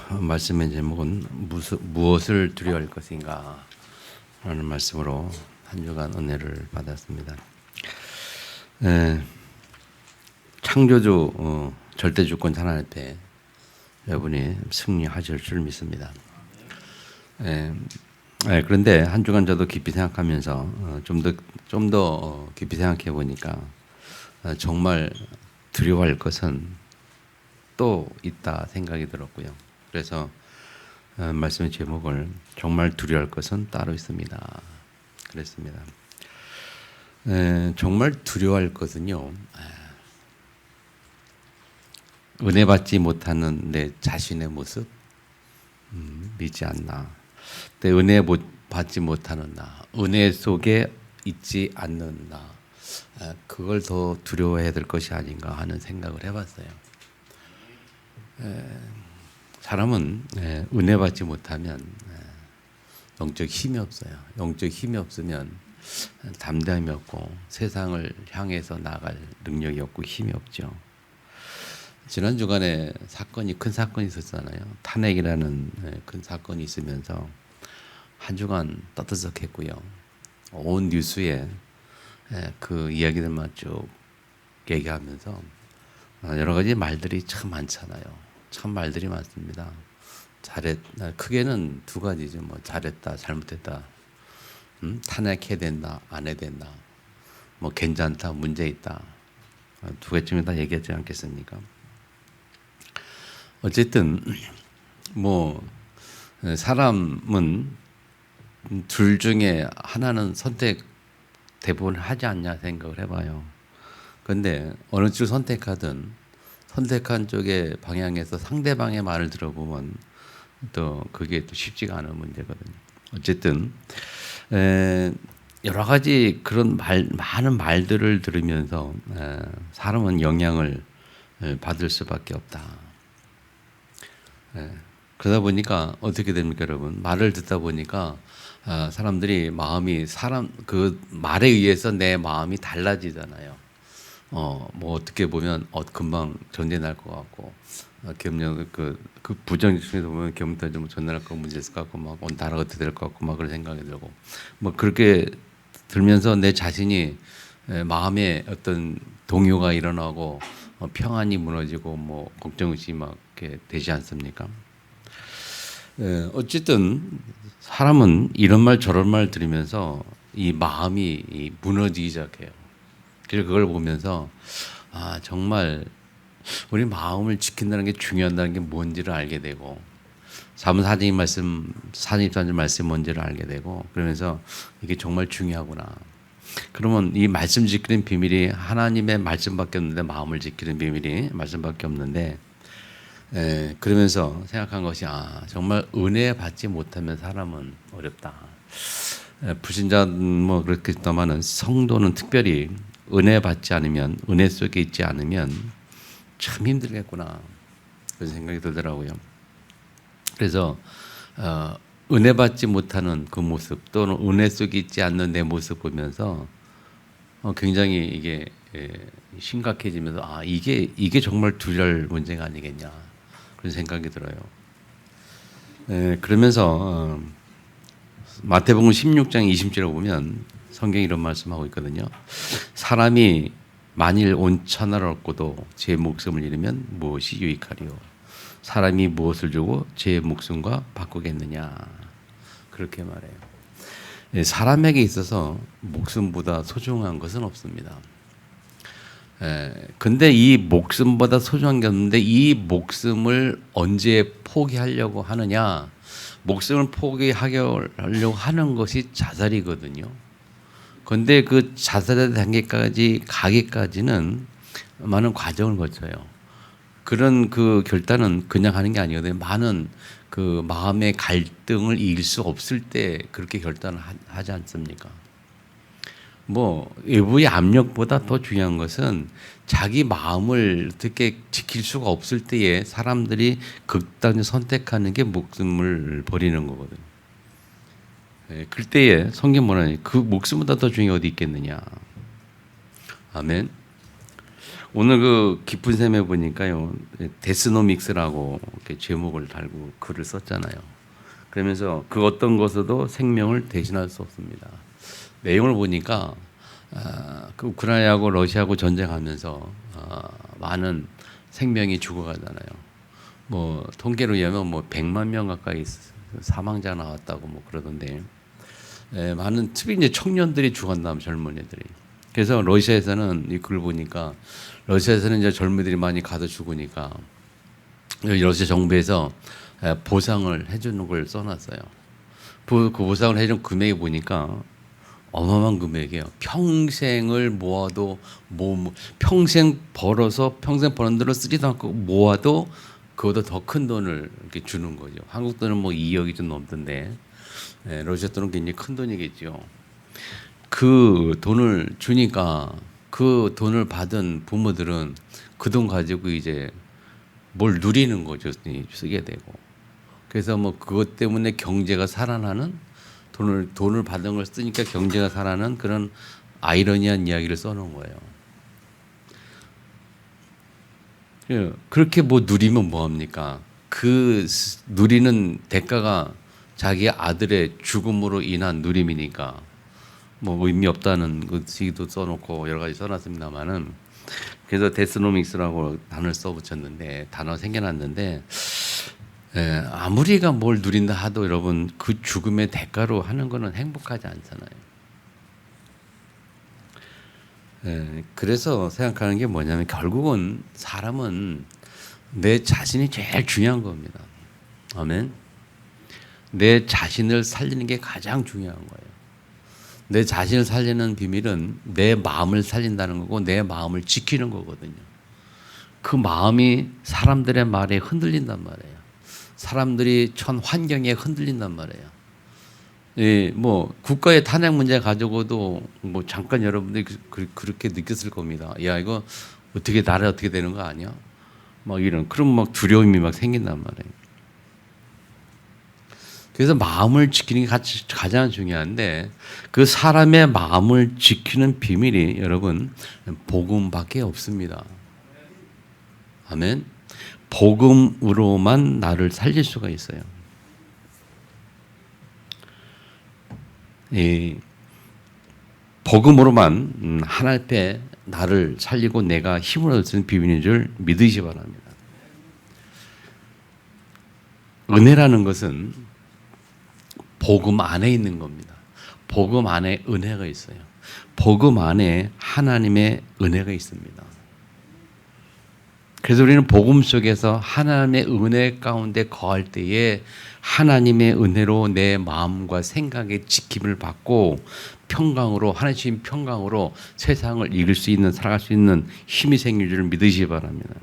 말씀의 제목은 무엇을 두려워할 것인가 라는 말씀으로 한 주간 은혜를 받았습니다. 창조주 절대주권 하나님 앞에 여러분이 승리하실 줄 믿습니다. 그런데 한 주간 저도 깊이 생각하면서 좀 더 깊이 생각해 보니까 정말 두려워할 것은 또 있다 생각이 들었고요. 그래서 말씀의 제목을 정말 두려워할 것은 따로 있습니다. 그랬습니다. 정말 두려워할 것은요. 은혜 받지 못하는 내 자신의 모습 믿지 않나. 내 은혜 받지 못하는 나. 은혜 속에 있지 않는 나. 그걸 더 두려워해야 될 것이 아닌가 하는 생각을 해봤어요. 사람은 은혜 받지 못하면 영적 힘이 없어요. 영적 힘이 없으면 담대함이 없고 세상을 향해서 나갈 능력이 없고 힘이 없죠. 지난 주간에 큰 사건이 있었잖아요. 탄핵이라는 큰 사건이 있으면서 한 주간 떠들썩했고요. 온 뉴스에 그 이야기들만 쭉 얘기하면서 여러 가지 말들이 참 많잖아요. 참 말들이 많습니다. 크게는 두 가지죠. 뭐 잘했다, 잘못했다, 탄핵해야 된다, 안 해야 된다, 뭐 괜찮다, 문제 있다, 두 개쯤에 다 얘기하지 않겠습니까? 어쨌든 뭐 사람은 둘 중에 하나는 선택 대부분 하지 않냐 생각을 해봐요. 그런데 어느 쪽을 선택하든 선택한 쪽의 방향에서 상대방의 말을 들어보면 또 그게 또 쉽지가 않은 문제거든요. 어쨌든 여러 가지 그런 많은 말들을 들으면서 사람은 영향을 받을 수밖에 없다. 그러다 보니까 어떻게 됩니까, 여러분? 말을 듣다 보니까 사람들이 그 말에 의해서 내 마음이 달라지잖아요. 뭐 어떻게 보면 금방 전쟁 날 것 같고, 겸령 그 부정 중에서 보면 겸부터 좀 전쟁 날 거 문제 있을 것 같고, 막 온 나라가 어떻게 될 것 같고, 막 그런 생각이 들고, 뭐 그렇게 들면서 내 자신이 마음에 어떤 동요가 일어나고 평안이 무너지고 뭐 걱정이 막 이렇게 되지 않습니까? 어쨌든 사람은 이런 말 저런 말 들으면서 이 마음이 무너지기 시작해요. 그래서 그걸 보면서 정말 우리 마음을 지킨다는 게 중요하다는 게 뭔지를 알게 되고 사무사님 말씀, 사님사님 말씀 뭔지를 알게 되고 그러면서 이게 정말 중요하구나. 그러면 이 말씀 지키는 비밀이 하나님의 말씀밖에 없는데 마음을 지키는 비밀이 말씀밖에 없는데 그러면서 생각한 것이 정말 은혜 받지 못하면 사람은 어렵다. 불신자는 뭐 그렇겠다마는 성도는 특별히 은혜 받지 않으면 은혜 속에 있지 않으면 참 힘들겠구나 그런 생각이 들더라고요. 그래서 은혜 받지 못하는 그 모습 또는 은혜 속에 있지 않는 내 모습 보면서 굉장히 이게 심각해지면서 이게 정말 두려울 문제가 아니겠냐 그런 생각이 들어요. 그러면서 마태복음 16장 20절에 보면 성경이 이런 말씀하고 있거든요. 사람이 만일 온 천하를 얻고도 제 목숨을 잃으면 무엇이 유익하리요? 사람이 무엇을 주고 제 목숨과 바꾸겠느냐? 그렇게 말해요. 사람에게 있어서 목숨보다 소중한 것은 없습니다. 근데 이 목숨보다 소중한 게 없는데 이 목숨을 언제 포기하려고 하느냐? 목숨을 포기하려고 하는 것이 자살이거든요. 그런데 그 자살의 단계까지 가기까지는 많은 과정을 거쳐요. 그런 그 결단은 그냥 하는 게 아니거든요. 많은 그 마음의 갈등을 이길 수 없을 때 그렇게 결단을 하지 않습니까? 뭐 외부의 압력보다 더 중요한 것은 자기 마음을 어떻게 지킬 수가 없을 때에 사람들이 극단을 선택하는 게 목숨을 버리는 거거든요. 그때에 성경 뭐라니 그 목숨보다 더 중요한 게 어디 있겠느냐. 아멘. 오늘 그 깊은 샘에 보니까요, 데스노믹스라고 이렇게 제목을 달고 글을 썼잖아요. 그러면서 그 어떤 것에도 생명을 대신할 수 없습니다. 내용을 보니까 그 우크라이나하고 러시아하고 전쟁하면서 많은 생명이 죽어가잖아요. 뭐 통계로 의하면 뭐 100만 명 가까이 사망자 나왔다고 뭐 그러던데, 많은 특히 이제 청년들이 죽었나, 젊은이들이. 그래서 러시아에서는 이 글 보니까 러시아에서는 이제 젊은이들이 많이 가서 죽으니까 러시아 정부에서 보상을 해주는 걸 써놨어요. 그 보상을 해준 금액이 보니까 어마어마한 금액이에요. 평생을 모아도 평생 벌어서 평생 버는 대로 쓰지도 않고 모아도 그보다 더 큰 돈을 이렇게 주는 거죠. 한국 돈은 뭐 2억이 좀 넘던데, 러시아 돈은 굉장히 큰 돈이겠죠. 그 돈을 주니까 그 돈을 받은 부모들은 그 돈 가지고 이제 뭘 누리는 거죠. 쓰게 되고. 그래서 뭐 그것 때문에 경제가 살아나는, 돈을 받은 걸 쓰니까 경제가 살아나는 그런 아이러니한 이야기를 써놓은 거예요. 그렇게 뭐 누리면 뭐합니까? 그 누리는 대가가 자기 아들의 죽음으로 인한 누림이니까 뭐 의미 없다는 것이기도 써놓고 여러 가지 써놨습니다만은, 그래서 데스노믹스라고 단어를 써붙였는데, 단어 생겨났는데, 아무리가 뭘 누린다 하도 여러분 그 죽음의 대가로 하는 거는 행복하지 않잖아요. 그래서 생각하는 게 뭐냐면 결국은 사람은 내 자신이 제일 중요한 겁니다. 아멘. 내 자신을 살리는 게 가장 중요한 거예요. 내 자신을 살리는 비밀은 내 마음을 살린다는 거고 내 마음을 지키는 거거든요. 그 마음이 사람들의 말에 흔들린단 말이에요. 사람들이 전 환경에 흔들린단 말이에요. 뭐 국가의 탄핵 문제 가지고도 뭐 잠깐 여러분들이 그렇게 느꼈을 겁니다. 야, 이거 어떻게 나라 어떻게 되는 거 아니야? 막 이런 그런 막 두려움이 막 생긴단 말이에요. 그래서 마음을 지키는 게 가장 중요한데, 그 사람의 마음을 지키는 비밀이 여러분 복음밖에 없습니다. 아멘. 복음으로만 나를 살릴 수가 있어요. 복음으로만 하나님 앞에 나를 살리고 내가 힘을 얻을 수 있는 비밀인 줄 믿으시기 바랍니다. 은혜라는 것은 복음 안에 있는 겁니다. 복음 안에 은혜가 있어요. 복음 안에 하나님의 은혜가 있습니다. 그래서 우리는 복음 속에서 하나님의 은혜 가운데 거할 때에 하나님의 은혜로 내 마음과 생각의 지킴을 받고 평강으로, 하나님 평강으로 세상을 이길 수 있는, 살아갈 수 있는 힘이 생길 줄 믿으시기 바랍니다.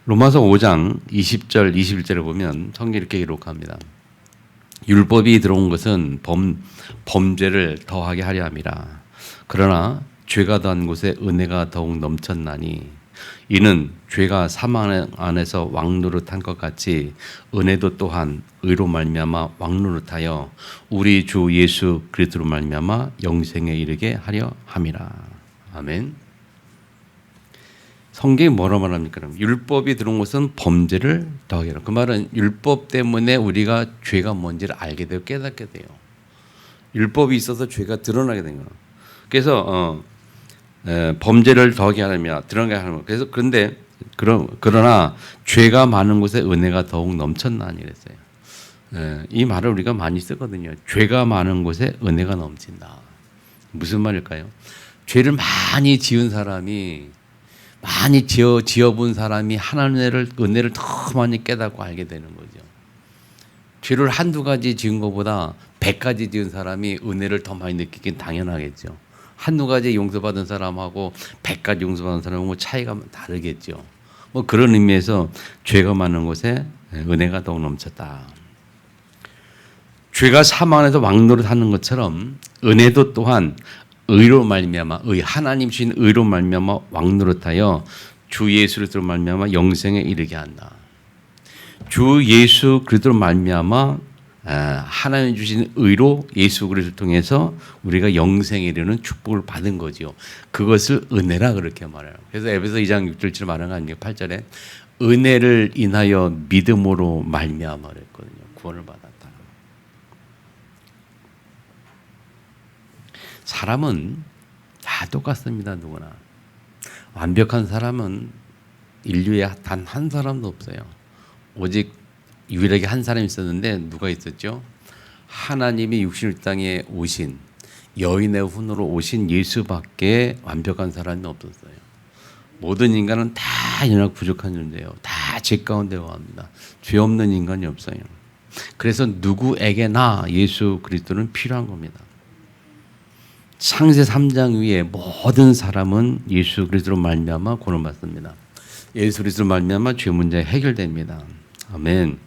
로마서 5장 20절 21절을 보면 성경이 이렇게 기록합니다. 율법이 들어온 것은 범죄를 더하게 하려 함이라. 그러나 죄가 더한 곳에 은혜가 더욱 넘쳤나니 이는 죄가 사망 안에서 왕노릇한 것 같이 은혜도 또한 의로 말미암아 왕노릇하여 우리 주 예수 그리스도로 말미암아 영생에 이르게 하려 함이라. 아멘. 성경이 뭐라 말합니까? 그럼 율법이 들어온 것은 범죄를 더하게 하라. 그 말은 율법 때문에 우리가 죄가 뭔지를 알게 되고 깨닫게 돼요. 율법이 있어서 죄가 드러나게 된 거예요. 그래서 범죄를 더하게 하려면 드러나게 하는 거. 그래서 그러나 죄가 많은 곳에 은혜가 더욱 넘쳤나니 그랬어요. 이 말을 우리가 많이 쓰거든요. 죄가 많은 곳에 은혜가 넘친다. 무슨 말일까요? 죄를 많이 지은 사람이, 많이 지어본 사람이 하나님의 은혜를 더 많이 깨닫고 알게 되는 거죠. 죄를 한두 가지 지은 것보다 100가지 지은 사람이 은혜를 더 많이 느끼긴 당연하겠죠. 한두 가지 용서받은 사람하고 100가지 용서받은 사람하고 뭐 차이가 다르겠죠. 뭐 그런 의미에서 죄가 많은 곳에 은혜가 더욱 넘쳤다. 죄가 사망 안에서 왕노릇하는 것처럼 은혜도 또한 의로 말미암아, 하나님 주신 의로 말미암아 왕노릇하여 주 예수 그리스도로 말미암아 영생에 이르게 한다. 주 예수 그리스도로 말미암아 하나님 주신 의로 예수 그리스도를 통해서 우리가 영생에 이르는 축복을 받은 거지요. 그것을 은혜라 그렇게 말해요. 그래서 에베소 2장 6절처럼 말하는 거 아닙니까? 8절에 은혜를 인하여 믿음으로 말미암아 그랬거든요. 구원을 받았다. 사람은 다 똑같습니다. 누구나. 완벽한 사람은 인류에 단 한 사람도 없어요. 오직 유일하게 한 사람이 있었는데 누가 있었죠? 하나님이 육신의 땅에 오신 여인의 훈으로 오신 예수밖에 완벽한 사람이 없었어요. 모든 인간은 다 연약 부족한 존재예요. 다 죄 가운데 거합니다. 죄 없는 인간이 없어요. 그래서 누구에게나 예수 그리스도는 필요한 겁니다. 창세 3장 위에 모든 사람은 예수 그리스도로 말미암아 구원을 받습니다. 예수 그리스도로 말미암아 죄 문제 해결됩니다. 아멘.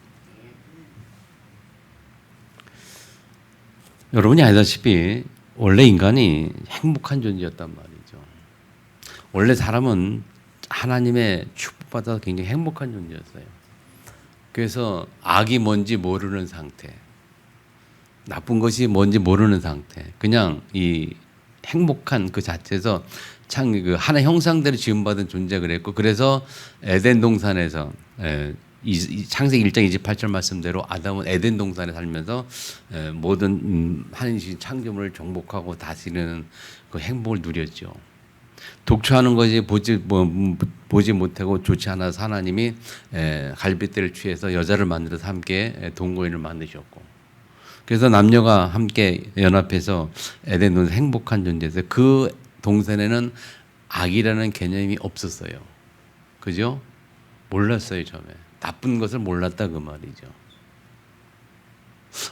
여러분이 알다시피 원래 인간이 행복한 존재였단 말이죠. 원래 사람은 하나님의 축복받아서 굉장히 행복한 존재였어요. 그래서 악이 뭔지 모르는 상태, 나쁜 것이 뭔지 모르는 상태, 그냥 이 행복한 그 자체에서 참 그 하나의 형상대로 지음받은 존재 그랬고, 그래서 에덴 동산에서 창세기 1장 28절 말씀대로 아담은 에덴 동산에 살면서 모든 하나님 창조물을 정복하고 다스리는 그 행복을 누렸죠. 독초하는 것이 보지 못하고 좋지 않아서 하나님이 갈빗대를 취해서 여자를 만들어서 함께 동거인을 만드셨고, 그래서 남녀가 함께 연합해서 에덴 동산 행복한 존재에서 그 동산에는 악이라는 개념이 없었어요. 그죠? 몰랐어요, 처음에. 나쁜 것을 몰랐다 그 말이죠.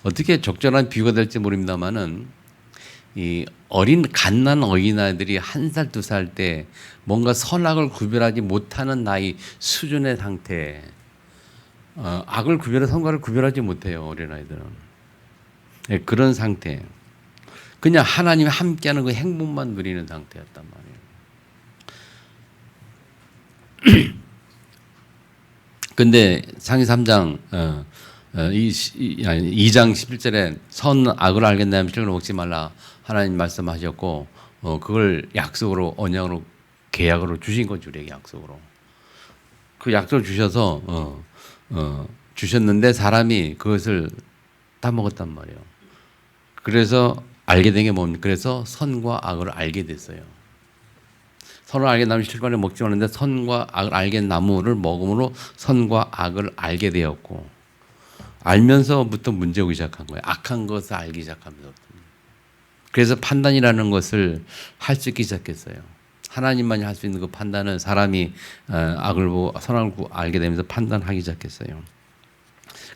어떻게 적절한 비유가 될지 모릅니다만은 이 갓난 어린아이들이 1살, 2살 때 뭔가 선악을 구별하지 못하는 나이 수준의 상태, 악을 구별하고 선과를 구별하지 못해요, 어린아이들은. 네, 그런 상태. 그냥 하나님이 함께하는 그 행복만 누리는 상태였단 말이에요. 근데 창세기 3장 2장 11절에 선악을 알겠나면 실을 먹지 말라 하나님 말씀하셨고, 그걸 약속으로 언약으로 계약으로 주신 거죠. 우리에게 약속으로. 그 약속을 주셔서 주셨는데 사람이 그것을 따먹었단 말이에요. 그래서 알게 된 게 뭡니까? 그래서 선과 악을 알게 됐어요. 선을 알게 나무 실과를 먹지 않는데 선과 악을 알게 나무를 먹음으로 선과 악을 알게 되었고, 알면서부터 문제 오기 시작한 거예요. 악한 것을 알기 시작하면서부터. 그래서 판단이라는 것을 할 수 있기 시작했어요. 하나님만이 할 수 있는 그 판단은 사람이 악을 보고 선악을 알게 되면서 판단하기 시작했어요.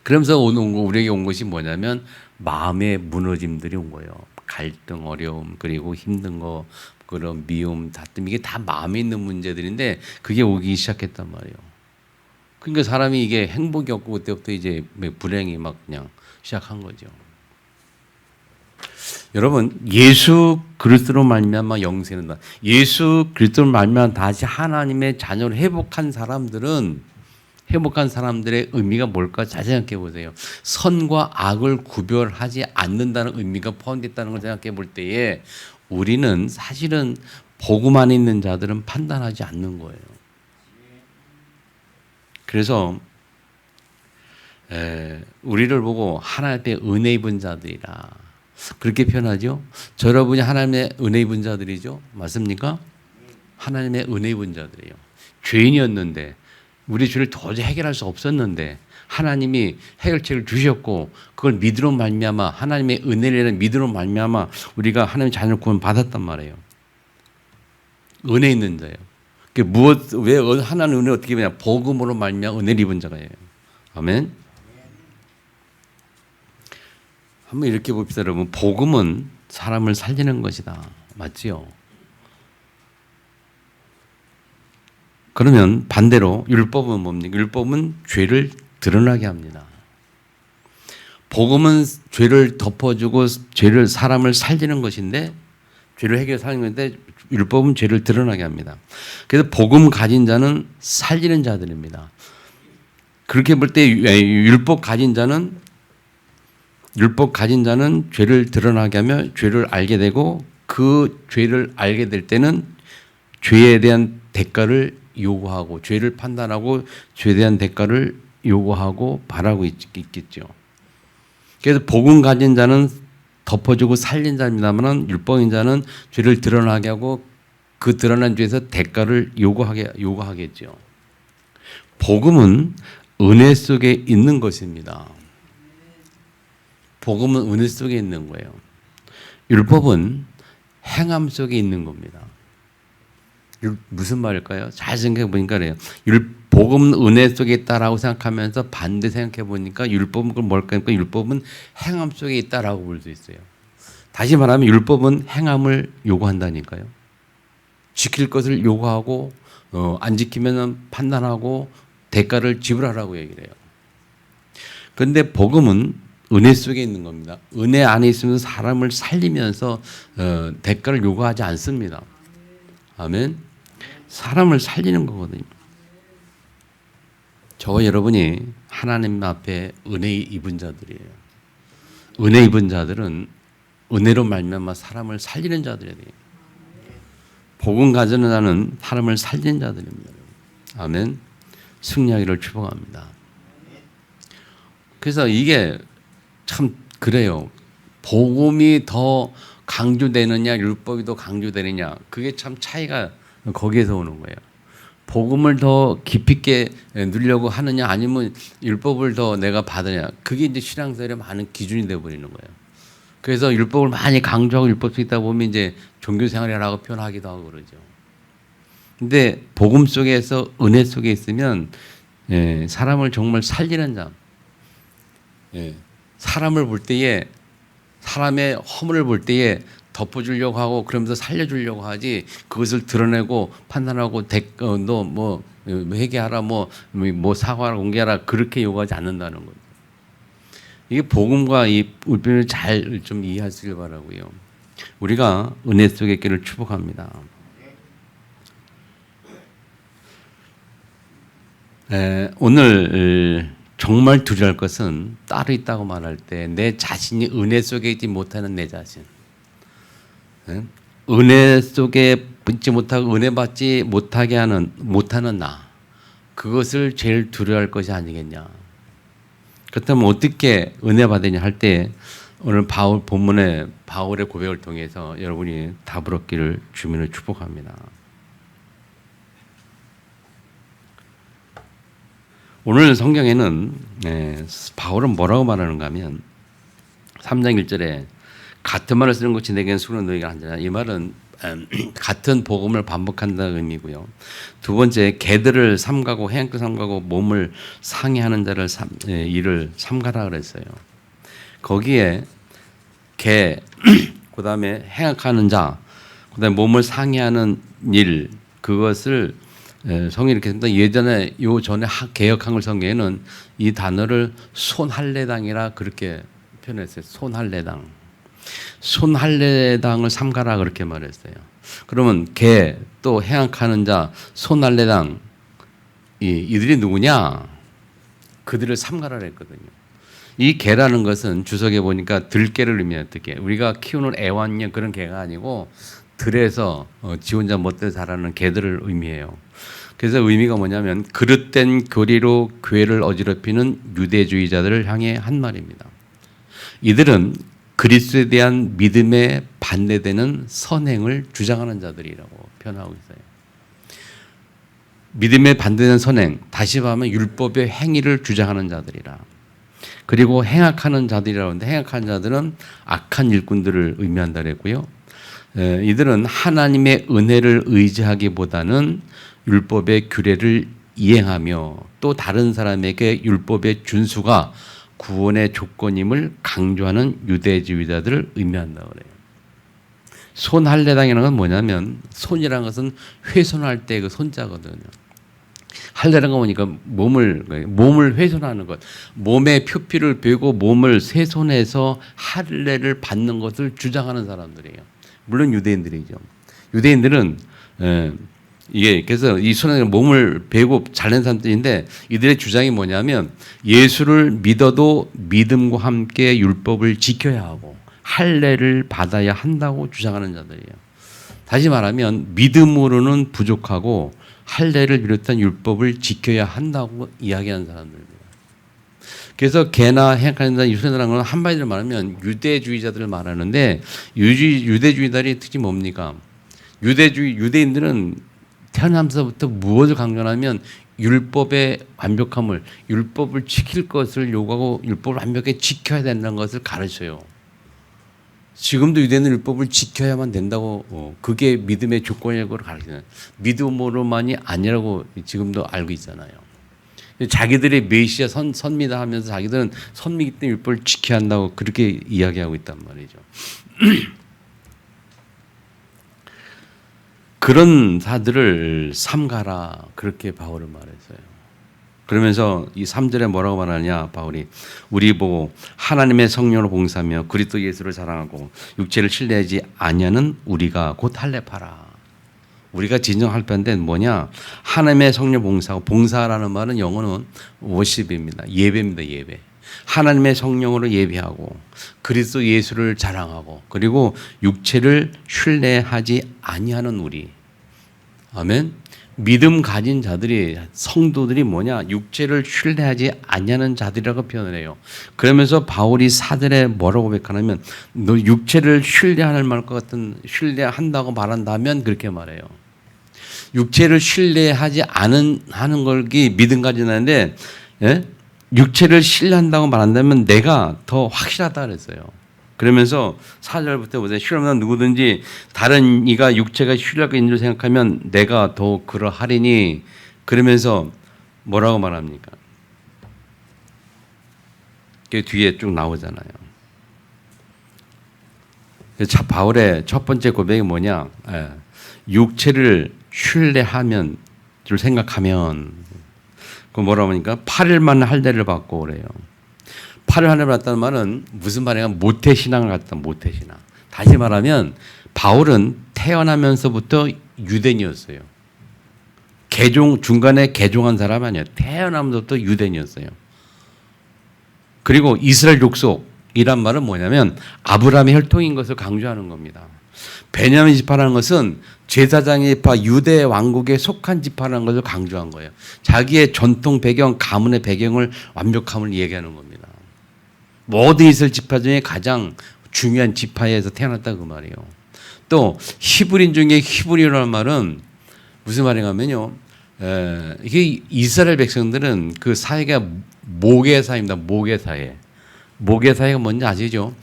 그러면서 우리에게 온 것이 뭐냐면 마음의 무너짐들이 온 거예요. 갈등, 어려움, 그리고 힘든 거, 그런 미움, 다툼, 이게 다 마음에 있는 문제들인데 그게 오기 시작했단 말이에요. 그러니까 사람이 이게 행복이 없고 그때부터 이제 불행이 막 그냥 시작한 거죠. 여러분, 예수 그리스도로 말미암아 영생은 다. 예수 그리스도로 말미암아 다시 하나님의 자녀로 회복한 사람들의 의미가 뭘까 잘 생각해 보세요. 선과 악을 구별하지 않는다는 의미가 포함됐다는 걸 생각해 볼 때에 우리는 사실은 복음 안에 있는 자들은 판단하지 않는 거예요. 그래서 우리를 보고 하나님 앞에 은혜 입은 자들이라 그렇게 표현하죠. 여러분이 하나님의 은혜 입은 자들이죠. 맞습니까? 하나님의 은혜 입은 자들이에요. 죄인이었는데 우리 죄를 도저히 해결할 수 없었는데 하나님이 해결책을 주셨고, 그걸 믿음으로 말미암아 하나님의 은혜를 믿음으로 말미암아 우리가 하나님의 자녀를 구원 받았단 말이에요. 은혜 있는 자예요. 왜 하나님 은혜 어떻게 보냐? 복음으로 말미암아 은혜를 입은 자가예요. 아멘. 한번 이렇게 봅시다, 여러분. 복음은 사람을 살리는 것이다. 맞지요? 그러면 반대로 율법은 뭡니까? 율법은 죄를 드러나게 합니다. 복음은 죄를 덮어주고 사람을 살리는 것인데, 죄를 해결하는 건데, 율법은 죄를 드러나게 합니다. 그래서 복음 가진 자는 살리는 자들입니다. 그렇게 볼 때 율법 가진 자는 율법 가진 자는 죄를 드러나게 하며 죄를 알게 되고 그 죄를 알게 될 때는 죄에 대한 대가를 요구하고 죄를 판단하고 죄에 대한 대가를 요구하고 바라고 있겠죠. 그래서 복음 가진 자는 덮어주고 살린 자입니다만 율법인 자는 죄를 드러나게 하고 그 드러난 죄에서 대가를 요구하겠죠. 복음은 은혜 속에 있는 것입니다. 복음은 은혜 속에 있는 거예요. 율법은 행함 속에 있는 겁니다. 무슨 말일까요? 잘 생각해 보니까 그래요. 복음은 은혜 속에 있다라고 생각하면서 반대 생각해 보니까 율법은 뭘까요? 율법은 행함 속에 있다라고 볼 수 있어요. 다시 말하면 율법은 행함을 요구한다니까요. 지킬 것을 요구하고 안 지키면 판단하고 대가를 지불하라고 얘기를 해요. 그런데 복음은 은혜 속에 있는 겁니다. 은혜 안에 있으면서 사람을 살리면서 대가를 요구하지 않습니다. 아멘. 사람을 살리는 거거든요. 저와 여러분이 하나님 앞에 은혜 입은 자들이에요. 은혜 입은 자들은 은혜로 말미암아 사람을 살리는 자들이에요. 복음 가지는 자는 사람을 살리는 자들입니다. 아멘. 승리하기를 축복합니다. 그래서 이게 참 그래요. 복음이 더 강조되느냐 율법이 더 강조되느냐 그게 참 차이가 거기에서 오는 거예요. 복음을 더 깊이 있게 누리려고 하느냐 아니면 율법을 더 내가 받으냐 그게 이제 신앙생활의 많은 기준이 되어버리는 거예요. 그래서 율법을 많이 강조하고 율법 속에 있다 보면 이제 종교생활이라고 표현하기도 하고 그러죠. 근데 복음 속에서 은혜 속에 있으면 사람을 정말 살리는 자, 사람을 볼 때에 사람의 허물을 볼 때에 덮어주려고 하고 그러면서 살려주려고 하지 그것을 드러내고 판단하고 너 뭐 회개하라 뭐 사과하라 공개하라 그렇게 요구하지 않는다는 거죠. 이게 복음과 이 울병을 잘 좀 이해하시길 바라고요. 우리가 은혜 속에 있기를 축복합니다. 오늘 정말 두려울 것은 따로 있다고 말할 때 내 자신이 은혜 속에 있지 못하는 내 자신. 은혜 속에 있지 못하고 은혜 받지 못하는 나. 그것을 제일 두려워할 것이 아니겠냐. 그렇다면 어떻게 은혜 받으냐 할 때 오늘 본문의 바울의 고백을 통해서 여러분이 답을 얻기를 주민을 축복합니다. 오늘 성경에는 바울은 뭐라고 말하는가 하면 3장 1절에 같은 말을 쓰는 것이 내게는 수고는 너희가 한자라. 이 말은 같은 복음을 반복한다는 의미고요. 두 번째 개들을 삼가고 해양들 삼가고 몸을 상해하는 자를 이를 삼가라 그랬어요. 거기에 개 그다음에 해악하는 자 그다음에 몸을 상해하는 일 그것을 성이 이렇게 씁니다. 예전에 요 전에 개역 한글 성경에는 이 단어를 손할례당이라 그렇게 표현했어요. 손할례당을 삼가라 그렇게 말했어요. 그러면 개 또 해악하는 자 손할례당 이들이 누구냐? 그들을 삼가라 그랬거든요. 이 개라는 것은 주석에 보니까 들개를 의미해요. 들개. 우리가 키우는 애완용 그런 개가 아니고 들에서 지 혼자 멋대로 자라는 개들을 의미해요. 그래서 의미가 뭐냐면 그릇된 교리로 교회를 어지럽히는 유대주의자들을 향해 한 말입니다. 이들은 그리스도에 대한 믿음에 반대되는 선행을 주장하는 자들이라고 표현하고 있어요. 믿음에 반대되는 선행, 다시 말하면 율법의 행위를 주장하는 자들이라. 그리고 행악하는 자들이라고 하는데 행악하는 자들은 악한 일꾼들을 의미한다 그랬고요. 이들은 하나님의 은혜를 의지하기보다는 율법의 규례를 이행하며 또 다른 사람에게 율법의 준수가 구원의 조건임을 강조하는 유대주의자들을 의미한다고 그래요. 손할례당이라는 건 뭐냐면 손이라는 것은 훼손할 때 그 손자거든요. 할례라는 거 보니까 몸을 훼손하는 것, 몸에 표피를 베고 몸을 훼손해서 할례를 받는 것을 주장하는 사람들이에요. 물론 유대인들이죠. 유대인들은 이게 그래서 이 순환의 몸을 베고 잘낸 사람들인데 이들의 주장이 뭐냐면 예수를 믿어도 믿음과 함께 율법을 지켜야 하고 할례를 받아야 한다고 주장하는 자들이에요. 다시 말하면 믿음으로는 부족하고 할례를 비롯한 율법을 지켜야 한다고 이야기하는 사람들입니다. 그래서 개나 행하는 유대인이라는 건 한마디로 말하면 유대주의자들을 말하는데 유대주의자들이 특히 뭡니까? 유대인들은 태어나면서부터 무엇을 강조하냐면 율법의 완벽함을 율법을 지킬 것을 요구하고 율법을 완벽하게 지켜야 된다는 것을 가르쳐요. 지금도 유대인은 율법을 지켜야만 된다고 그게 믿음의 조건이라고 가르치는 믿음으로만이 아니라고 지금도 알고 있잖아요. 자기들의 메시아 선미다 하면서 자기들은 선미기 때문에 율법을 지켜야 한다고 그렇게 이야기하고 있단 말이죠. 그런 자들을 삼가라 그렇게 바울은 말했어요. 그러면서 이 3절에 뭐라고 말하냐 바울이 우리 보고 하나님의 성령으로 봉사하며 그리스도 예수를 사랑하고 육체를 신뢰하지 아니하는 우리가 곧 할례파라. 우리가 진정할 때인데 뭐냐 하나님의 성령 봉사하고 봉사라는 말은 영어는 워십입니다. 예배입니다. 예배. 하나님의 성령으로 예배하고 그리스도 예수를 자랑하고 그리고 육체를 신뢰하지 아니하는 우리. 아멘. 믿음 가진 자들이 성도들이 뭐냐 육체를 신뢰하지 아니하는 자들이라고 표현을 해요. 그러면서 바울이 사절에 뭐라고 고백하냐면 너 육체를 신뢰할 말 것 같은 신뢰한다고 말한다면 그렇게 말해요. 육체를 신뢰하지 하는 걸기 믿음 가진 자인데 예? 육체를 신뢰한다고 말한다면 내가 더 확실하다 그랬어요. 그러면서 4절부터 보세요. 실험은 누구든지 다른 이가 육체가 신뢰가 있는 줄 생각하면 내가 더 그러하리니 그러면서 뭐라고 말합니까? 그 뒤에 쭉 나오잖아요. 바울의 첫 번째 고백이 뭐냐? 육체를 신뢰하면 줄 생각하면 그 뭐라고 하니까 8일만 할례를 받고 그래요. 8일 할례를 받았다는 말은 무슨 말이냐? 모태신앙을 갖다 모태신앙. 다시 말하면 바울은 태어나면서부터 유대인이었어요. 중간에 개종한 사람 아니에요. 태어나면서부터 유대인이었어요. 그리고 이스라엘 족속이란 말은 뭐냐면 아브라함의 혈통인 것을 강조하는 겁니다. 베냐민 지파라는 것은 제사장의 지파 유대 왕국에 속한 지파라는 것을 강조한 거예요. 자기의 전통 배경, 가문의 배경을 완벽함을 얘기하는 겁니다. 모든 이스라엘 지파 중에 가장 중요한 지파에서 태어났다 그 말이에요. 또 히브리인 중에 히브리라는 말은 무슨 말이냐면요. 이게 이스라엘 백성들은 그 사회가 목의 사회입니다. 목의 사회. 목의 사회가 뭔지 아시죠?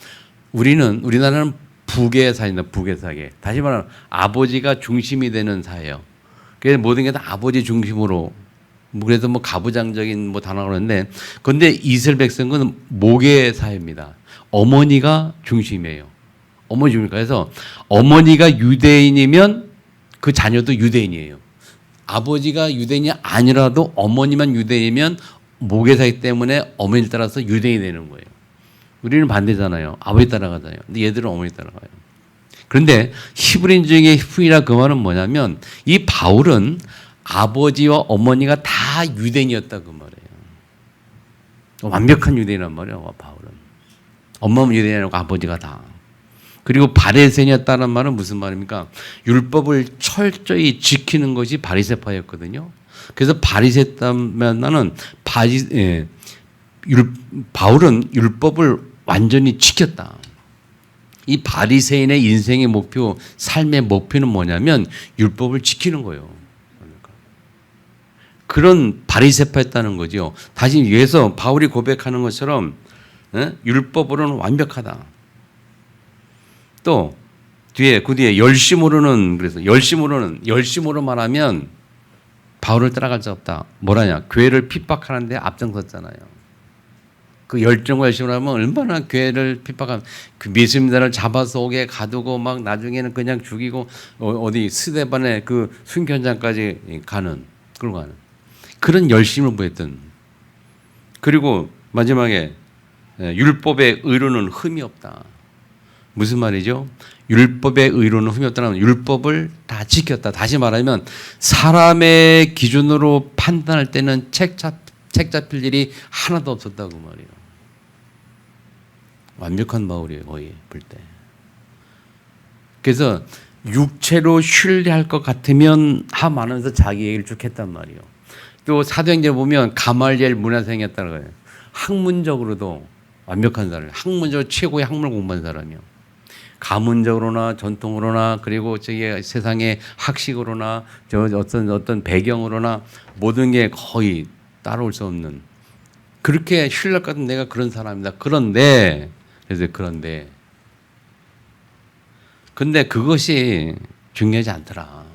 우리나라는 북의 사회입니다. 북의 사회. 다시 말하면 아버지가 중심이 되는 사회예요. 그래서 모든 게 다 아버지 중심으로 그래서 뭐 가부장적인 뭐 단어가 그러는데 그런데 이스라엘 백성은 목의 사회입니다. 어머니가 중심이에요. 어머니 중심이니까 그래서 어머니가 유대인이면 그 자녀도 유대인이에요. 아버지가 유대인이 아니라도 어머니만 유대인이면 목의 사회 때문에 어머니를 따라서 유대인이 되는 거예요. 우리는 반대잖아요. 아버지 따라가잖아요. 근데 얘들은 어머니 따라가요. 그런데 히브리인 중에 히브리라 그 말은 뭐냐면 이 바울은 아버지와 어머니가 다 유대인이었다 그 말이에요. 완벽한 유대인이란 말이에요. 바울은. 엄마는 유대인이고 아버지가 다. 그리고 바리새인이었다는 말은 무슨 말입니까? 율법을 철저히 지키는 것이 바리새파였거든요. 그래서 바리새파는 바울은 율법을 완전히 지켰다. 이 바리새인의 인생의 목표, 삶의 목표는 뭐냐면 율법을 지키는 거예요. 그런 바리새파였다는 거죠. 다시 위해서 바울이 고백하는 것처럼 율법으로는 완벽하다. 또 뒤에 그 뒤에 열심으로는 그래서 열심으로 말하면 바울을 따라갈 수 없다. 뭐라냐? 교회를 핍박하는데 앞장섰잖아요. 그 열정과 열심으로 하면 얼마나 교회를 핍박하면 그 미수민들을 잡아서 옥에 가두고 막 나중에는 그냥 죽이고 어디 스데반의 그 순교현장까지 가는 그런 열심을 보였던. 그리고 마지막에 율법의 의로는 흠이 없다. 무슨 말이죠? 율법의 의로는 흠이 없다는 율법을 다 지켰다. 다시 말하면 사람의 기준으로 판단할 때는 책 잡힐 일이 하나도 없었다고 말이에요. 완벽한 바울이에요. 거의 볼 때. 그래서 육체로 신뢰할 것 같으면 하면서 자기 얘기를 쭉 했단 말이에요. 또 사도행전 보면 가말리엘 문화생이었다는 거예요. 학문적으로도 완벽한 사람이에요. 학문적으로 최고의 학문을 공부한 사람이요. 가문적으로나 전통으로나 그리고 저기 세상의 학식으로나 저 어떤 배경으로나 모든 게 거의 따라올 수 없는 그렇게 신뢰할 것 같은 내가 그런 사람이다. 그런데 근데 그것이 중요하지 않더라.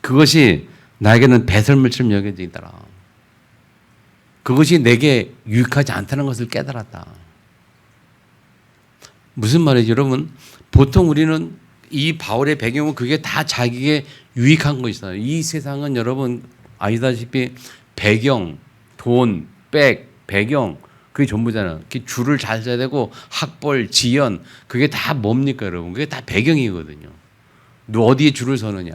그것이 나에게는 배설물처럼 여겨지더라. 그것이 내게 유익하지 않다는 것을 깨달았다. 무슨 말이죠, 여러분? 보통 우리는 이 바울의 배경은 그게 다 자기에게 유익한 것이잖아요. 이 세상은 여러분 아시다시피 배경, 돈, 배경 그게 전부잖아요. 줄을 잘 서야 되고 학벌, 지연 그게 다 뭡니까, 여러분? 그게 다 배경이거든요. 너 어디에 줄을 서느냐?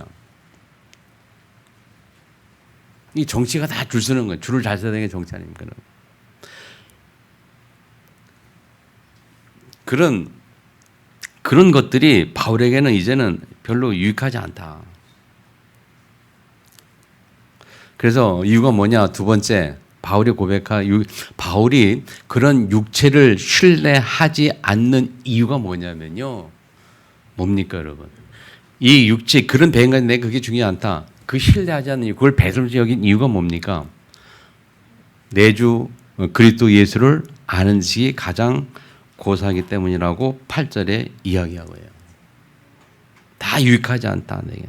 이 정치가 다 줄 서는 거예요. 줄을 잘 서야 되는 게 정치 아닙니까, 여러분? 그런 것들이 바울에게는 이제는 별로 유익하지 않다. 그래서 이유가 뭐냐? 두 번째, 바울이 그런 육체를 신뢰하지 않는 이유가 뭐냐면요. 뭡니까, 여러분? 이 육체, 그런 배경까지 내가 그게 중요하지 않다. 그 신뢰하지 않는 이유, 그걸 배설물적인 여긴 이유가 뭡니까? 내 주 그리스도 예수를 아는 지식이 가장 고사하기 때문이라고 8절에 이야기하고 해요. 다 유익하지 않다. 내게.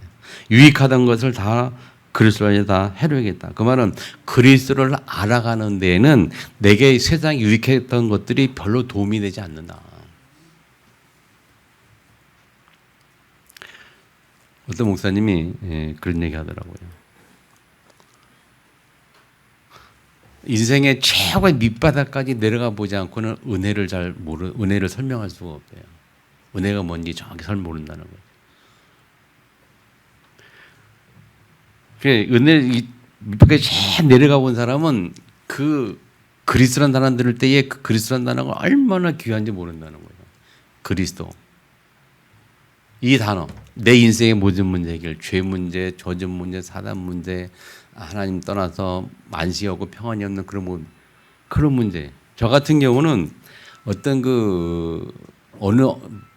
유익하던 것을 다 그리스도에 다 해로우겠다. 그 말은 그리스도를 알아가는 데에는 내게 세상에 유익했던 것들이 별로 도움이 되지 않는다. 어떤 목사님이 그런 얘기 하더라고요. 인생의 최고의 밑바닥까지 내려가 보지 않고는 은혜를 설명할 수가 없대요. 은혜가 뭔지 정확히 모른다는 거예요. 밑바닥에 제일 내려가 본 사람은 그 그리스도란 단어 들을 때에 그 그리스도란 단어가 얼마나 귀한지 모른다는 거예요. 그리스도. 이 단어, 내 인생의 모든 문제 해결, 죄 문제, 저주 문제, 사단 문제, 하나님 떠나서 안식하고 평안이 없는 그런 문제. 저 같은 경우는 어떤 어느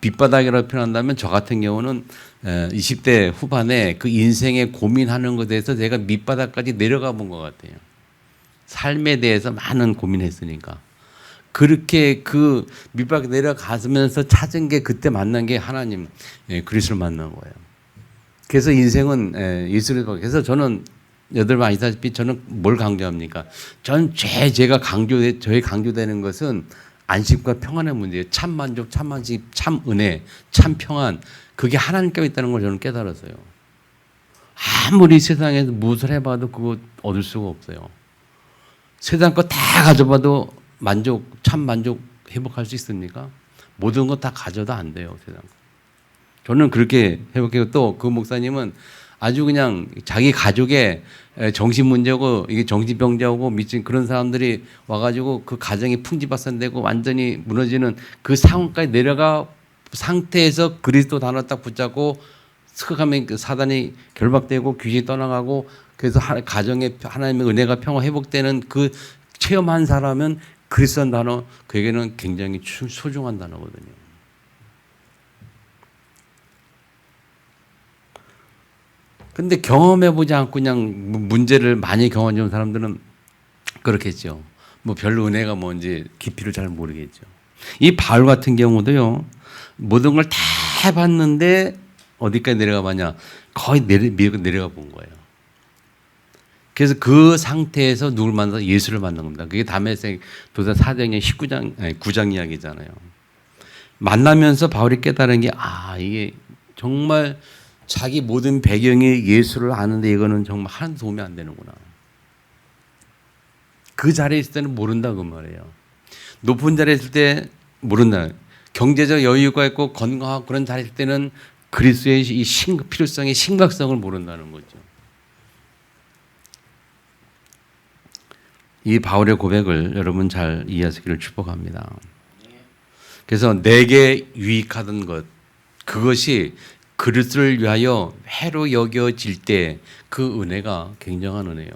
밑바닥이라고 표현한다면 저 같은 경우는 20대 후반에 그 인생에 고민하는 것에 대해서 제가 밑바닥까지 내려가 본 것 같아요. 삶에 대해서 많은 고민했으니까. 그렇게 그 밑바닥 내려가면서 찾은 게 그때 만난 게 하나님 그리스도를 만난 거예요. 그래서 인생은 예수를 그래서 저는 여러분 아시다시피 저는 뭘 강조합니까? 전 제가 저희 강조되는 것은 안식과 평안의 문제예요. 참 만족, 참 안식, 참 은혜, 참 평안. 그게 하나님께 있다는 걸 저는 깨달았어요. 아무리 세상에서 무엇을 해봐도 그거 얻을 수가 없어요. 세상 거 다 가져봐도 참 만족 회복할 수 있습니까? 모든 거 다 가져도 안 돼요, 세상. 저는 그렇게 회복해요. 또 그 목사님은 아주 그냥 자기 가족의 정신 문제고 이게 정신병자고 미친 그런 사람들이 와가지고 그 가정이 풍지박산되고 완전히 무너지는 그 상황까지 내려가 상태에서 그리스도 단어 딱 붙잡고 스크하면 그 사단이 결박되고 귀신이 떠나가고 그래서 가정에 하나님의 은혜가 평화 회복되는 그 체험한 사람은 그리스도란 단어 그에게는 굉장히 소중한 단어거든요. 근데 경험해보지 않고 그냥 문제를 많이 경험해본 사람들은 그렇겠죠. 뭐 별로 은혜가 뭔지 깊이를 잘 모르겠죠. 이 바울 같은 경우도요. 모든 걸 다 해봤는데 어디까지 내려가 봤냐. 거의 내려가 본 거예요. 그래서 그 상태에서 누굴 만나서 예수를 만난 겁니다. 그게 다메섹 도서 사도행전 9장 이야기잖아요. 만나면서 바울이 깨달은 게 이게 정말 자기 모든 배경이 예수를 아는데 이거는 정말 하나도 도움이 안 되는구나. 그 자리에 있을 때는 모른다 그 말이에요. 높은 자리에 있을 때 모른다. 경제적 여유가 있고 건강하고 그런 자리일 때는 그리스도의 이 필요성의 심각성을 모른다는 거죠. 이 바울의 고백을 여러분 잘 이해하시기를 축복합니다. 그래서 내게 유익하던 것, 그것이 그리스도를 위하여 회로 여겨질 때 그 은혜가 굉장한 은혜예요.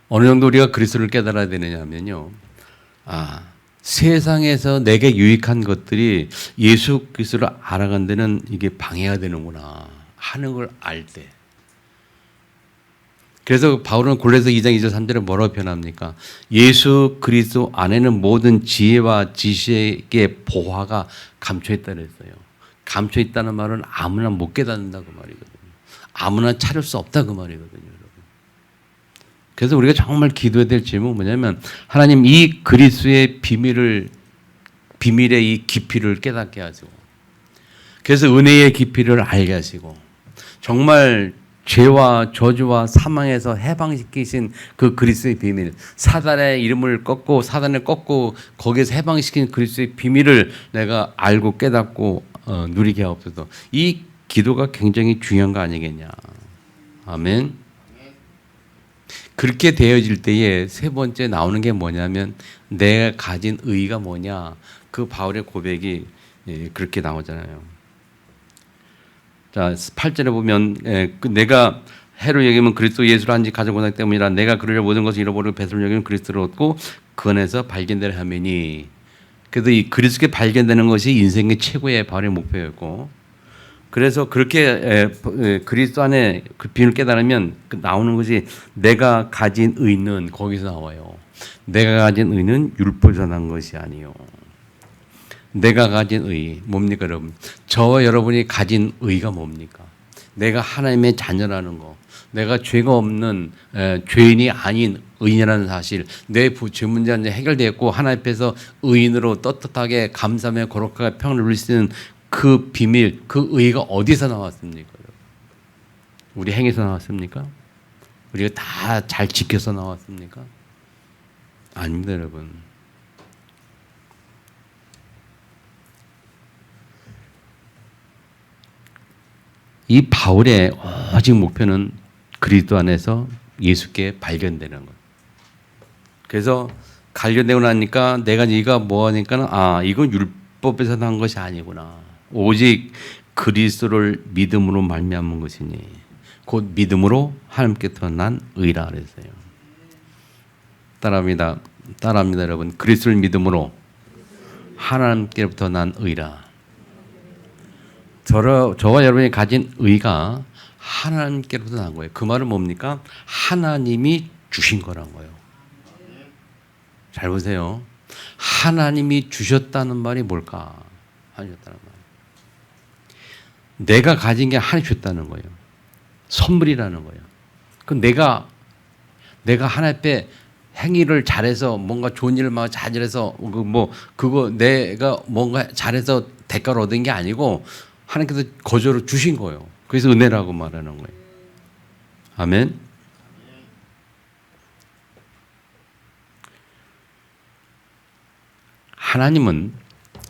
어느 정도 우리가 그리스도를 깨달아야 되느냐면요. 세상에서 내게 유익한 것들이 예수 그리스도를 알아간 데는 이게 방해가 되는구나 하는 걸 알 때. 그래서 바울은 골로새 2장 2절 3절에 뭐라고 표현합니까? 예수 그리스도 안에는 모든 지혜와 지식의 보화가 감춰있다 그랬어요. 감춰있다는 말은 아무나 못 깨닫는다 그 말이거든요. 아무나 찾을 수 없다 그 말이거든요. 여러분. 그래서 우리가 정말 기도해야 될 질문은 뭐냐면 하나님 이 그리스도의 비밀의 이 깊이를 깨닫게 하시고 그래서 은혜의 깊이를 알게 하시고 정말 죄와 저주와 사망에서 해방시키신 그 그리스도의 비밀, 사단의 이름을 꺾고 사단을 꺾고 거기에서 해방시킨 그리스도의 비밀을 내가 알고 깨닫고 누리게 하옵소서. 이 기도가 굉장히 중요한 거 아니겠냐. 아멘. 그렇게 되어질 때에 세 번째 나오는 게 뭐냐면 내가 가진 의의가 뭐냐. 그 바울의 고백이 그렇게 나오잖아요. 자, 8절에 보면 내가 해로 여기면 그리스도 예수를 한지 가져 고나기 때문이라 내가 그를 모든 것을 잃어버리고 배설을 여기면 그리스도를 얻고 그 안에서 발견되려 하매니. 그래서 이 그리스도께 발견되는 것이 인생의 최고의 바울의 목표였고 그래서 그렇게 그리스도 안에 그 비밀을 깨달으면 나오는 것이 내가 가진 의는 거기서 나와요. 내가 가진 의는 율법에서 난 것이 아니요. 내가 가진 의 뭡니까 여러분? 저와 여러분이 가진 의가 뭡니까? 내가 하나님의 자녀라는 거, 내가 죄가 없는 죄인이 아닌 의인이라는 사실, 내 죄 문제는 해결되었고 하나님 앞에서 의인으로 떳떳하게 감사하며 거룩하게 평을 누릴 수 있는 그 비밀, 그 의가 어디서 나왔습니까? 우리 행에서 나왔습니까? 우리가 다 잘 지켜서 나왔습니까? 아닙니다, 여러분. 이 바울의 오직 목표는 그리스도 안에서 예수께 발견되는 것. 그래서 발견되고 나니까 내가 네가 뭐 하니까 이건 율법에서 난 것이 아니구나. 오직 그리스도를 믿음으로 말미암은 것이니 곧 믿음으로 하나님께서 난 의라 그랬어요. 따라합니다 여러분. 그리스도를 믿음으로 하나님께로부터 난 의라. 저와 여러분이 가진 의가 하나님께로부터 난 거예요. 그 말은 뭡니까? 하나님이 주신 거란 거예요. 잘 보세요. 하나님이 주셨다는 말이 뭘까? 하셨다는 말. 내가 가진 게 하나님 주셨다는 거예요. 선물이라는 거예요. 그럼 내가 하나님 앞에 행위를 잘해서 뭔가 좋은 일을 막 잘해서 그거 내가 뭔가 잘해서 대가를 얻은 게 아니고 하나님께서 거저로 주신 거예요. 그래서 은혜라고 말하는 거예요. 아멘. 하나님은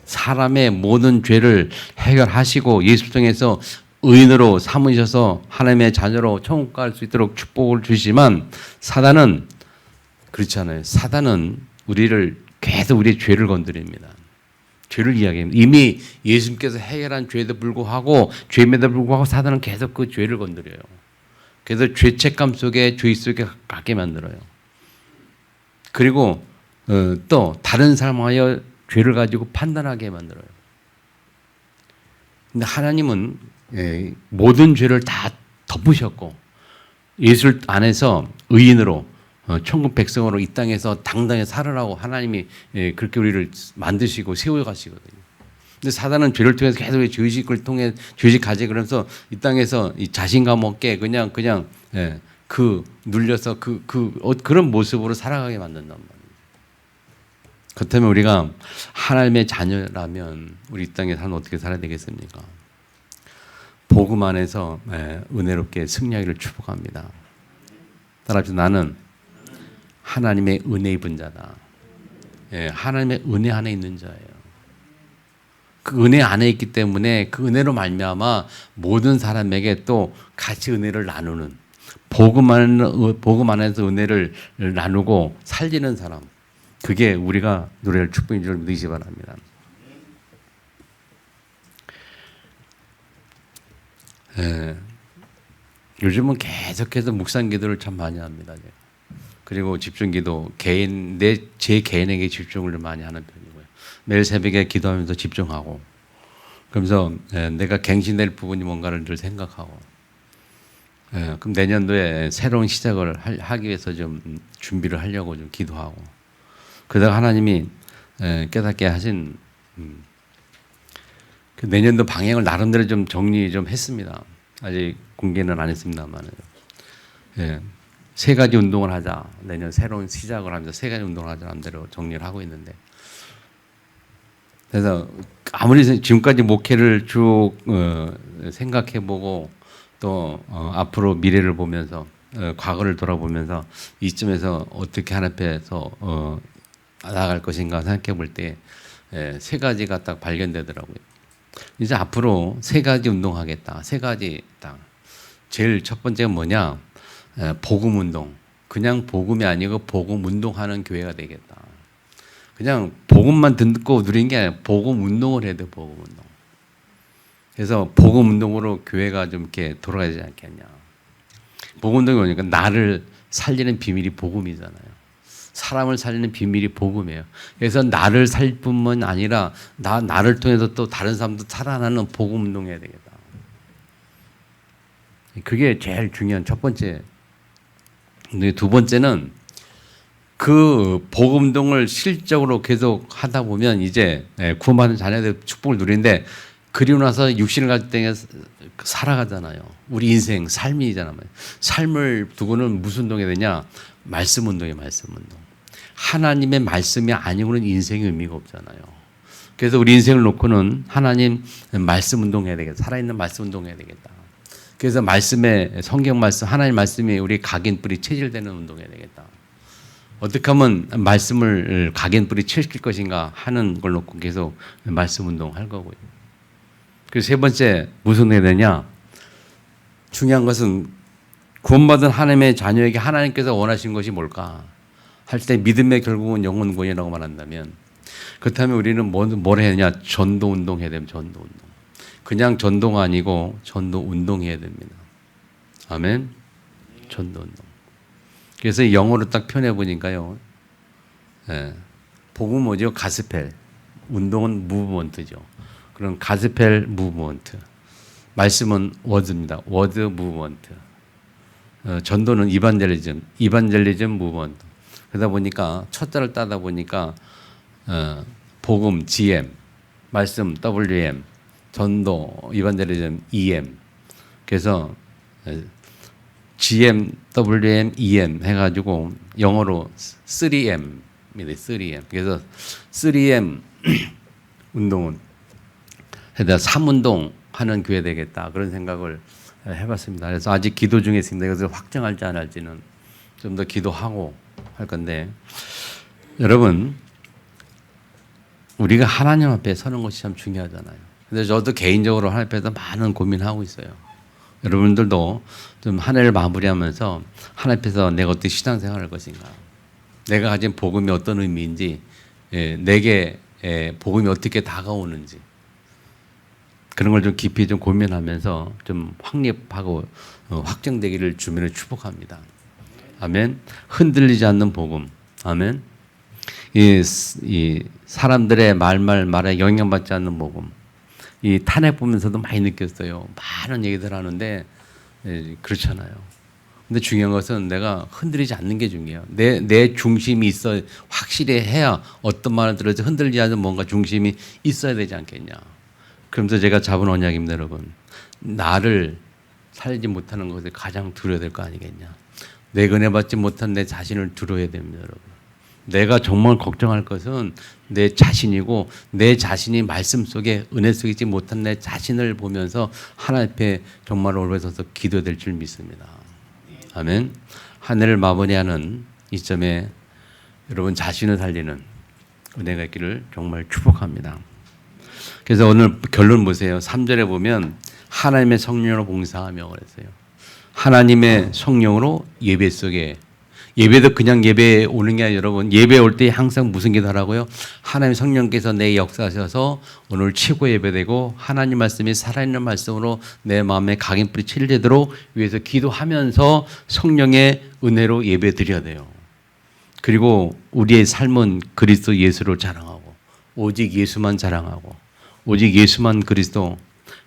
사람의 모든 죄를 해결하시고 예수 통해서 의인으로 삼으셔서 하나님의 자녀로 천국 갈 수 있도록 축복을 주시지만 사단은 그렇지 않아요. 사단은 우리를 계속 우리의 죄를 건드립니다. 죄를 이야기합니다. 이미 예수님께서 해결한 죄에도 불구하고 죄임에도 불구하고 사단은 계속 그 죄를 건드려요. 그래서 죄책감 속에 죄 속에 가게 만들어요. 그리고 또 다른 사람하여 죄를 가지고 판단하게 만들어요. 근데 하나님은 모든 죄를 다 덮으셨고 예수 안에서 의인으로 천국 백성으로 이 땅에서 당당히 살으라고 하나님이 그렇게 우리를 만드시고 세워가시거든요. 근데 사단은 죄를 통해서 계속 죄의식을 통해 죄의식 가지 그러면서 이 땅에서 이 자신감 없게 그냥 눌려서 그런 모습으로 살아가게 만든단 말이에요. 그렇다면 우리가 하나님의 자녀라면 우리 이 땅에 사는 어떻게 살아야 되겠습니까? 복음 안에서 은혜롭게 승리하기를 축복합니다. 따라서 나는 하나님의 은혜 입은 자다. 하나님의 은혜 안에 있는 자예요. 그 은혜 안에 있기 때문에 그 은혜로 말미암아 모든 사람에게 또 같이 은혜를 나누는 복음 안에서 은혜를 나누고 살리는 사람. 그게 우리가 누릴 축복인 줄 믿으시 바랍니다. 요즘은 계속해서 묵상 기도를 참 많이 합니다. 그리고 집중 기도, 제 개인에게 집중을 많이 하는 편이고요. 매일 새벽에 기도하면서 집중하고, 그러면서 내가 갱신될 부분이 뭔가를 늘 생각하고, 그럼 내년도에 새로운 시작을 하기 위해서 좀 준비를 하려고 좀 기도하고, 그러다가 하나님이 깨닫게 하신 그 내년도 방향을 나름대로 좀 정리 좀 했습니다. 아직 공개는 안 했습니다만, 세 가지 운동을 하자. 내년 새로운 시작을 하면서 세 가지 운동을 하자. 마음대로 정리를 하고 있는데, 그래서 아무리 지금까지 목회를 쭉 생각해보고 또 앞으로 미래를 보면서 과거를 돌아보면서 이쯤에서 어떻게 하나님 앞에서 나아갈 것인가 생각해 볼 때 세 가지가 딱 발견되더라고요. 이제 앞으로 세 가지 운동하겠다. 세 가지 딱. 제일 첫 번째가 뭐냐? 복음 운동. 그냥 복음이 아니고 복음 운동하는 교회가 되겠다. 그냥 복음만 듣고 누린 게 아니라 복음 운동을 해야 돼. 복음 운동. 그래서 복음 운동으로 교회가 좀 이렇게 돌아가지 않겠냐. 복음 운동이 뭐니까 나를 살리는 비밀이 복음이잖아요. 사람을 살리는 비밀이 복음이에요. 그래서 나를 살 뿐만 아니라 나를 통해서 또 다른 사람도 살아나는 복음 운동해야 되겠다. 그게 제일 중요한 첫 번째. 근데 두 번째는 그 복음 운동을 실적으로 계속 하다 보면 이제 구원받은 자녀들 축복을 누리는데 그리고 나서 육신을 가질 때 살아가잖아요. 우리 인생 삶이잖아요. 삶을 두고는 무슨 운동이 되냐? 말씀 운동이에요. 말씀 운동. 하나님의 말씀이 아니고는 인생의 의미가 없잖아요. 그래서 우리 인생을 놓고는 하나님 말씀 운동해야 되겠다. 살아있는 말씀 운동해야 되겠다. 그래서 성경 말씀, 하나님 말씀이 우리 각인뿌리 체질되는 운동해야 되겠다. 어떻게 하면 말씀을 각인뿌리 체질시킬 것인가 하는 걸 놓고 계속 말씀 운동할 거고요. 그리고 세 번째 무슨 해야 되냐? 중요한 것은 구원받은 하나님의 자녀에게 하나님께서 원하신 것이 뭘까? 할 때 믿음의 결국은 영혼 구원이라고 말한다면 그렇다면 우리는 뭘 해야 되냐? 전도 운동 해야 됩니다. 전도 운동. 그냥 전도가 아니고 전도 운동해야 됩니다. 아멘. 전도 운동. 그래서 영어로 딱 표현해 보니까요. 복음 뭐죠? 가스펠. 운동은 무브먼트죠. 그럼 가스펠 무브먼트. 말씀은 워드입니다. 워드 무브먼트. 전도는 이반젤리즘 무브먼트. 그러다 보니까 첫자를 따다 보니까 복음 GM, 말씀 WM, 전도 이반젤리즘 EM. 그래서 GM, WM, EM 해가지고 영어로 3M입니다. 3M. 그래서 3M 운동은 해다 3운동 하는 교회 되겠다. 그런 생각을 해봤습니다. 그래서 아직 기도 중에 있습니다. 이것을 확정할지 안 할지는 좀 더 기도하고 할 건데, 여러분, 우리가 하나님 앞에 서는 것이 참 중요하잖아요. 근데 저도 개인적으로 하나님 앞에서 많은 고민하고 있어요. 여러분들도 좀 한 해를 마무리하면서 하나님 앞에서 내가 어떻게 신앙생활을 할 것인가, 내가 가진 복음이 어떤 의미인지, 내게 복음이 어떻게 다가오는지, 그런 걸 좀 깊이 좀 고민하면서 좀 확립하고 확정되기를 주민을 축복합니다. 아멘. 흔들리지 않는 복음. 아멘. 이 사람들의 말에 영향받지 않는 복음. 이 탄핵 보면서도 많이 느꼈어요. 많은 얘기들 하는데 그렇잖아요. 근데 중요한 것은 내가 흔들리지 않는 게 중요해요. 내 중심이 있어 확실히 해야 어떤 말을 들어도 흔들리지 않는 뭔가 중심이 있어야 되지 않겠냐. 그러면서 제가 잡은 언약입니다, 여러분. 나를 살지 못하는 것을 가장 두려워야 될 거 아니겠냐. 내 은혜 받지 못한 내 자신을 두려워야 됩니다, 여러분. 내가 정말 걱정할 것은 내 자신이고, 내 자신이 말씀 속에 은혜 속에 있지 못한 내 자신을 보면서 하나님 앞에 정말 올바서서 기도될 줄 믿습니다. 아멘. 한 해를 마무리하는 이점에 여러분 자신을 살리는 은혜가 있기를 정말 축복합니다. 그래서 오늘 결론 보세요. 3절에 보면 하나님의 성령으로 봉사하며 그랬어요. 하나님의 성령으로 예배 속에, 예배도 그냥 예배에 오는 게 아니라 여러분, 예배 올 때 항상 무슨 기도하라고요? 하나님 성령께서 내 역사하셔서 오늘 최고 예배되고 하나님 말씀이 살아있는 말씀으로 내 마음에 각인뿌리 칠되도록 위해서 기도하면서 성령의 은혜로 예배 드려야 돼요. 그리고 우리의 삶은 그리스도 예수를 자랑하고 오직 예수만 자랑하고 오직 예수만 그리스도,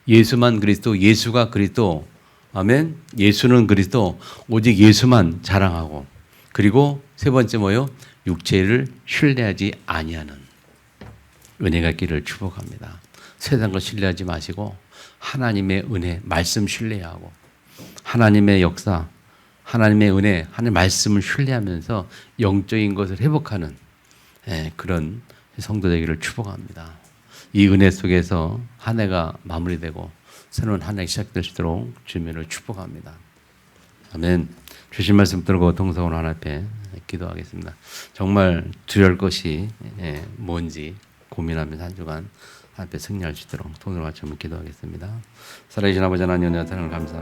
예수만 그리스도, 예수가 그리스도, 아멘. 예수는 그리스도, 오직 예수만 자랑하고, 그리고 세 번째 뭐요? 육체를 신뢰하지 아니하는 은혜가 있기를 축복합니다. 세상 걸 신뢰하지 마시고 하나님의 은혜, 말씀 신뢰하고 하나님의 역사, 하나님의 은혜, 하나님의 말씀을 신뢰하면서 영적인 것을 회복하는 그런 성도 되기를 축복합니다. 이 은혜 속에서 한 해가 마무리되고 새로운 한 해 시작될 수 있도록 주님을 축복합니다. 아멘. 주신 말씀 들고 동성으로 하나님 앞에 기도하겠습니다. 정말 두려울 것이 뭔지 고민하면서 한 주간 하나님 앞에 승리할 수 있도록 돈으로 같이 한번 기도하겠습니다. 살아계신 아버지 하나님, 은혜와 사랑을 감사합니다.